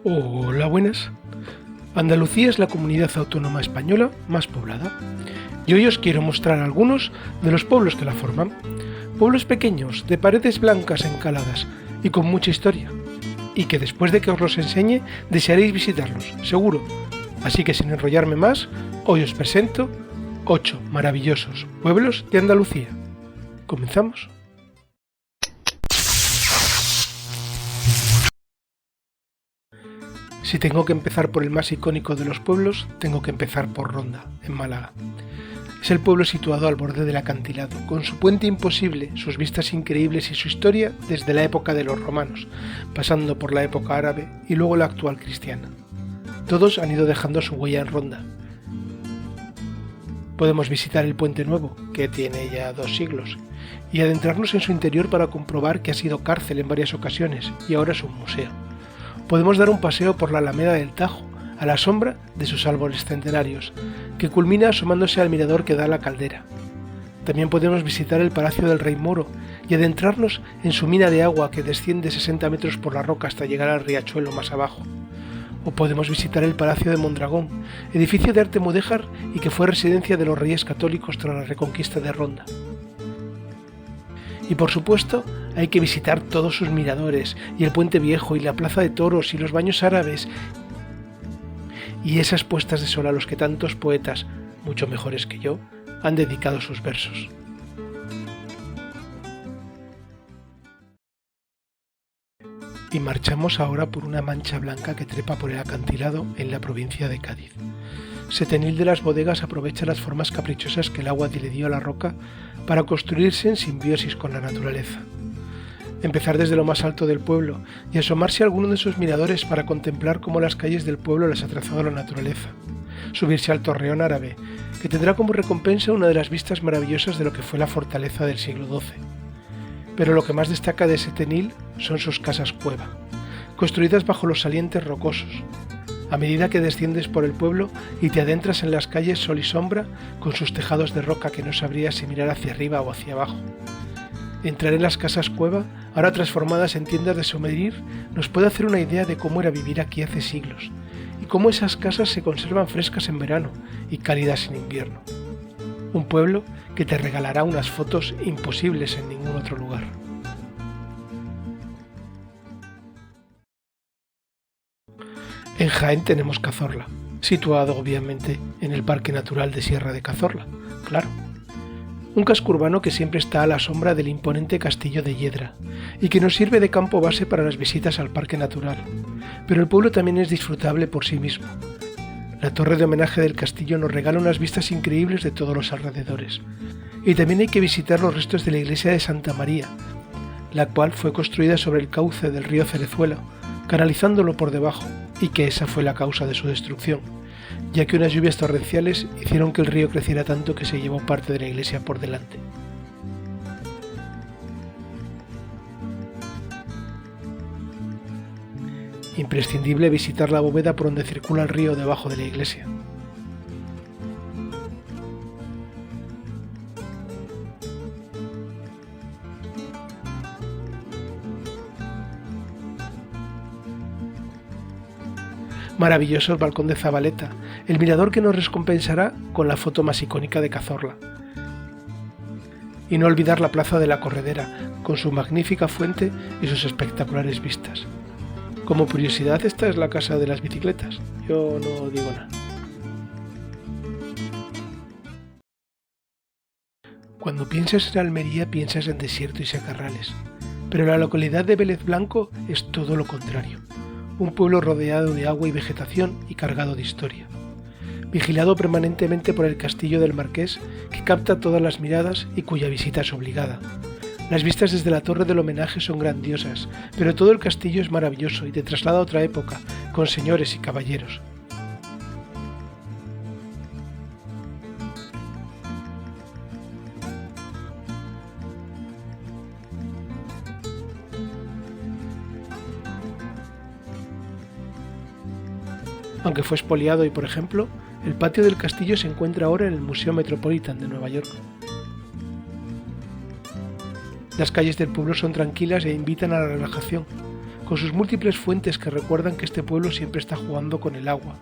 Hola, buenas. Andalucía es la comunidad autónoma española más poblada y hoy os quiero mostrar algunos de los pueblos que la forman. Pueblos pequeños, de paredes blancas encaladas y con mucha historia, y que después de que os los enseñe desearéis visitarlos, seguro. Así que sin enrollarme más, hoy os presento 8 maravillosos pueblos de Andalucía. ¿Comenzamos? Si tengo que empezar por el más icónico de los pueblos, tengo que empezar por Ronda, en Málaga. Es el pueblo situado al borde del acantilado, con su puente imposible, sus vistas increíbles y su historia desde la época de los romanos, pasando por la época árabe y luego la actual cristiana. Todos han ido dejando su huella en Ronda. Podemos visitar el Puente Nuevo, que tiene ya 2 siglos, y adentrarnos en su interior para comprobar que ha sido cárcel en varias ocasiones y ahora es un museo. Podemos dar un paseo por la Alameda del Tajo, a la sombra de sus árboles centenarios, que culmina asomándose al mirador que da a la Caldera. También podemos visitar el Palacio del Rey Moro y adentrarnos en su mina de agua que desciende 60 metros por la roca hasta llegar al riachuelo más abajo. O podemos visitar el Palacio de Mondragón, edificio de arte mudéjar y que fue residencia de los reyes católicos tras la reconquista de Ronda. Y por supuesto, hay que visitar todos sus miradores, y el Puente Viejo, y la Plaza de Toros, y los baños árabes, y esas puestas de sol a los que tantos poetas, mucho mejores que yo, han dedicado sus versos. Y marchamos ahora por una mancha blanca que trepa por el acantilado en la provincia de Cádiz. Setenil de las Bodegas aprovecha las formas caprichosas que el agua le dio a la roca para construirse en simbiosis con la naturaleza. Empezar desde lo más alto del pueblo y asomarse a alguno de sus miradores para contemplar cómo las calles del pueblo las ha trazado la naturaleza. Subirse al Torreón árabe, que tendrá como recompensa una de las vistas maravillosas de lo que fue la fortaleza del siglo XII. Pero lo que más destaca de Setenil son sus casas cueva, construidas bajo los salientes rocosos. A medida que desciendes por el pueblo y te adentras en las calles sol y sombra, con sus tejados de roca que no sabrías si mirar hacia arriba o hacia abajo. Entrar en las casas cueva, ahora transformadas en tiendas de souvenir, nos puede hacer una idea de cómo era vivir aquí hace siglos, y cómo esas casas se conservan frescas en verano y cálidas en invierno. Un pueblo que te regalará unas fotos imposibles en ningún otro lugar. En Jaén tenemos Cazorla, situado obviamente en el Parque Natural de Sierra de Cazorla, claro. Un casco urbano que siempre está a la sombra del imponente castillo de Yedra y que nos sirve de campo base para las visitas al Parque Natural, pero el pueblo también es disfrutable por sí mismo. La torre de homenaje del castillo nos regala unas vistas increíbles de todos los alrededores, y también hay que visitar los restos de la iglesia de Santa María, la cual fue construida sobre el cauce del río Cerezuela, canalizándolo por debajo, y que esa fue la causa de su destrucción, ya que unas lluvias torrenciales hicieron que el río creciera tanto que se llevó parte de la iglesia por delante. Imprescindible visitar la bóveda por donde circula el río debajo de la iglesia. Maravilloso el balcón de Zabaleta, el mirador que nos recompensará con la foto más icónica de Cazorla. Y no olvidar la plaza de la Corredera, con su magnífica fuente y sus espectaculares vistas. Como curiosidad, esta es la casa de las bicicletas, yo no digo nada. Cuando piensas en Almería piensas en desierto y secarrales, pero la localidad de Vélez Blanco es todo lo contrario. Un pueblo rodeado de agua y vegetación y cargado de historia. Vigilado permanentemente por el castillo del Marqués, que capta todas las miradas y cuya visita es obligada. Las vistas desde la torre del homenaje son grandiosas, pero todo el castillo es maravilloso y te traslada a otra época, con señores y caballeros. Aunque fue expoliado y, por ejemplo, el patio del castillo se encuentra ahora en el Museo Metropolitan de Nueva York. Las calles del pueblo son tranquilas e invitan a la relajación, con sus múltiples fuentes que recuerdan que este pueblo siempre está jugando con el agua,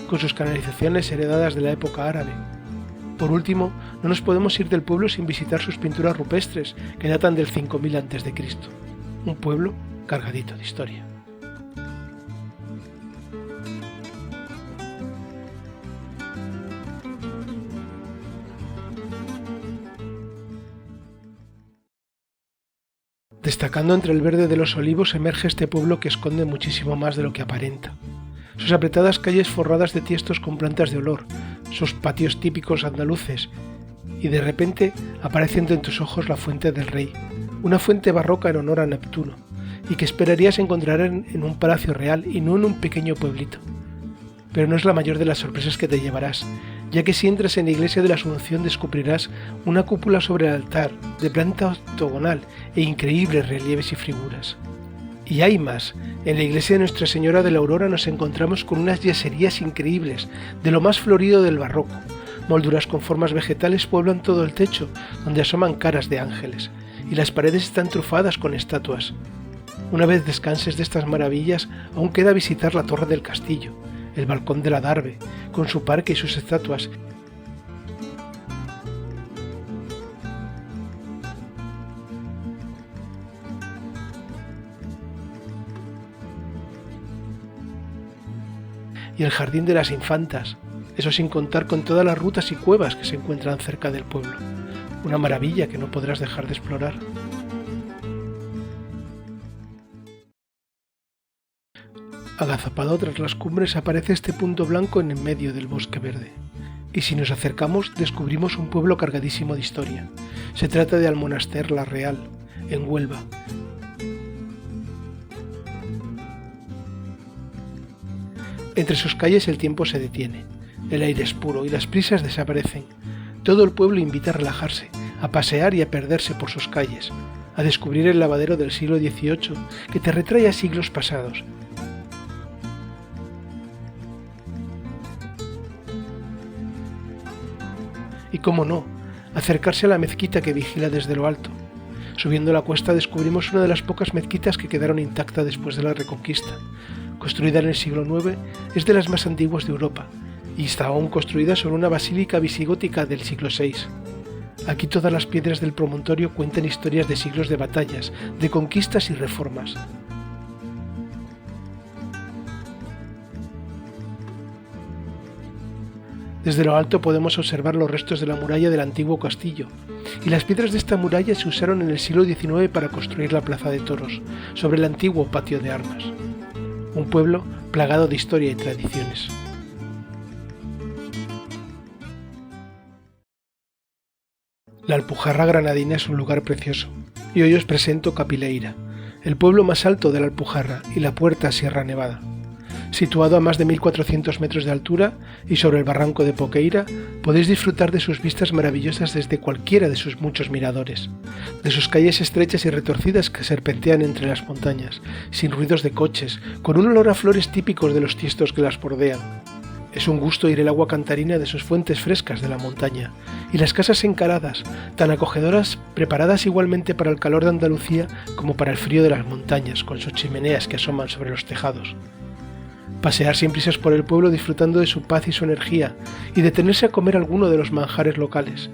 con sus canalizaciones heredadas de la época árabe. Por último, no nos podemos ir del pueblo sin visitar sus pinturas rupestres, que datan del 5000 a.C. Un pueblo cargadito de historia. Destacando entre el verde de los olivos emerge este pueblo que esconde muchísimo más de lo que aparenta. Sus apretadas calles forradas de tiestos con plantas de olor, sus patios típicos andaluces, y de repente aparece ante tus ojos la Fuente del Rey, una fuente barroca en honor a Neptuno, y que esperarías encontrar en un palacio real y no en un pequeño pueblito. Pero no es la mayor de las sorpresas que te llevarás, ya que si entras en la iglesia de la Asunción descubrirás una cúpula sobre el altar, de planta octogonal e increíbles relieves y figuras. Y hay más, en la iglesia de Nuestra Señora de la Aurora nos encontramos con unas yeserías increíbles, de lo más florido del barroco. Molduras con formas vegetales pueblan todo el techo, donde asoman caras de ángeles, y las paredes están trufadas con estatuas. Una vez descanses de estas maravillas, aún queda visitar la torre del castillo, el balcón de la Darbe, con su parque y sus estatuas, y el jardín de las infantas, eso sin contar con todas las rutas y cuevas que se encuentran cerca del pueblo. Una maravilla que no podrás dejar de explorar. Agazapado tras las cumbres aparece este punto blanco en el medio del bosque verde. Y si nos acercamos descubrimos un pueblo cargadísimo de historia. Se trata de Almonaster la Real, en Huelva. Entre sus calles el tiempo se detiene, el aire es puro y las prisas desaparecen. Todo el pueblo invita a relajarse, a pasear y a perderse por sus calles, a descubrir el lavadero del siglo XVIII que te retrae a siglos pasados. Y cómo no, acercarse a la mezquita que vigila desde lo alto. Subiendo la cuesta descubrimos una de las pocas mezquitas que quedaron intactas después de la Reconquista. Construida en el siglo IX, es de las más antiguas de Europa y está aún construida sobre una basílica visigótica del siglo VI. Aquí todas las piedras del promontorio cuentan historias de siglos de batallas, de conquistas y reformas. Desde lo alto podemos observar los restos de la muralla del antiguo castillo, y las piedras de esta muralla se usaron en el siglo XIX para construir la plaza de toros, sobre el antiguo patio de armas. Un pueblo plagado de historia y tradiciones. La Alpujarra granadina es un lugar precioso, y hoy os presento Capileira, el pueblo más alto de la Alpujarra y la puerta a Sierra Nevada. Situado a más de 1400 metros de altura y sobre el barranco de Poqueira, podéis disfrutar de sus vistas maravillosas desde cualquiera de sus muchos miradores, de sus calles estrechas y retorcidas que serpentean entre las montañas, sin ruidos de coches, con un olor a flores típicos de los tiestos que las bordean. Es un gusto ir el agua cantarina de sus fuentes frescas de la montaña, y las casas encaladas, tan acogedoras, preparadas igualmente para el calor de Andalucía como para el frío de las montañas, con sus chimeneas que asoman sobre los tejados. Pasear sin prisas por el pueblo disfrutando de su paz y su energía, y detenerse a comer alguno de los manjares locales.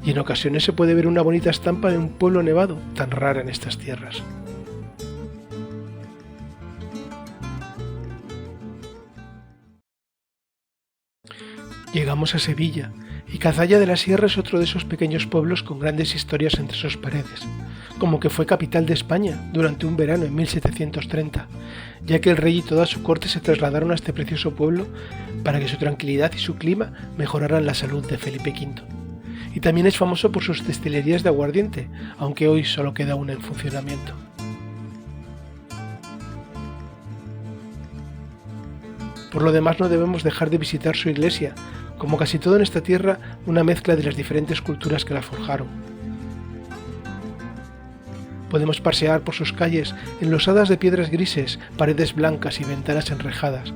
Y en ocasiones se puede ver una bonita estampa de un pueblo nevado, tan rara en estas tierras. Llegamos a Sevilla, y Cazalla de la Sierra es otro de esos pequeños pueblos con grandes historias entre sus paredes, como que fue capital de España durante un verano en 1730, ya que el rey y toda su corte se trasladaron a este precioso pueblo para que su tranquilidad y su clima mejoraran la salud de Felipe V. Y también es famoso por sus destilerías de aguardiente, aunque hoy solo queda una en funcionamiento. Por lo demás no debemos dejar de visitar su iglesia, como casi todo en esta tierra, una mezcla de las diferentes culturas que la forjaron. Podemos pasear por sus calles enlosadas de piedras grises, paredes blancas y ventanas enrejadas.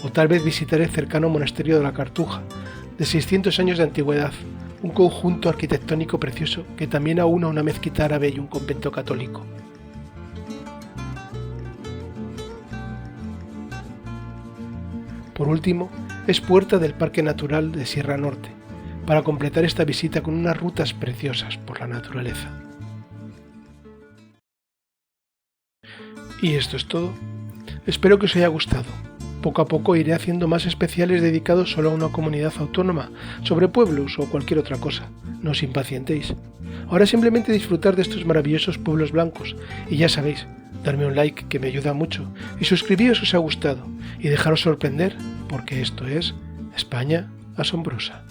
O tal vez visitar el cercano monasterio de la Cartuja, de 600 años de antigüedad, un conjunto arquitectónico precioso que también aúna una mezquita árabe y un convento católico. Por último, es puerta del Parque Natural de Sierra Norte, para completar esta visita con unas rutas preciosas por la naturaleza. Y esto es todo. Espero que os haya gustado. Poco a poco iré haciendo más especiales dedicados solo a una comunidad autónoma, sobre pueblos o cualquier otra cosa. No os impacientéis. Ahora simplemente disfrutar de estos maravillosos pueblos blancos y ya sabéis, darme un like que me ayuda mucho y suscribíos si os ha gustado y dejaros sorprender porque esto es España Asombrosa.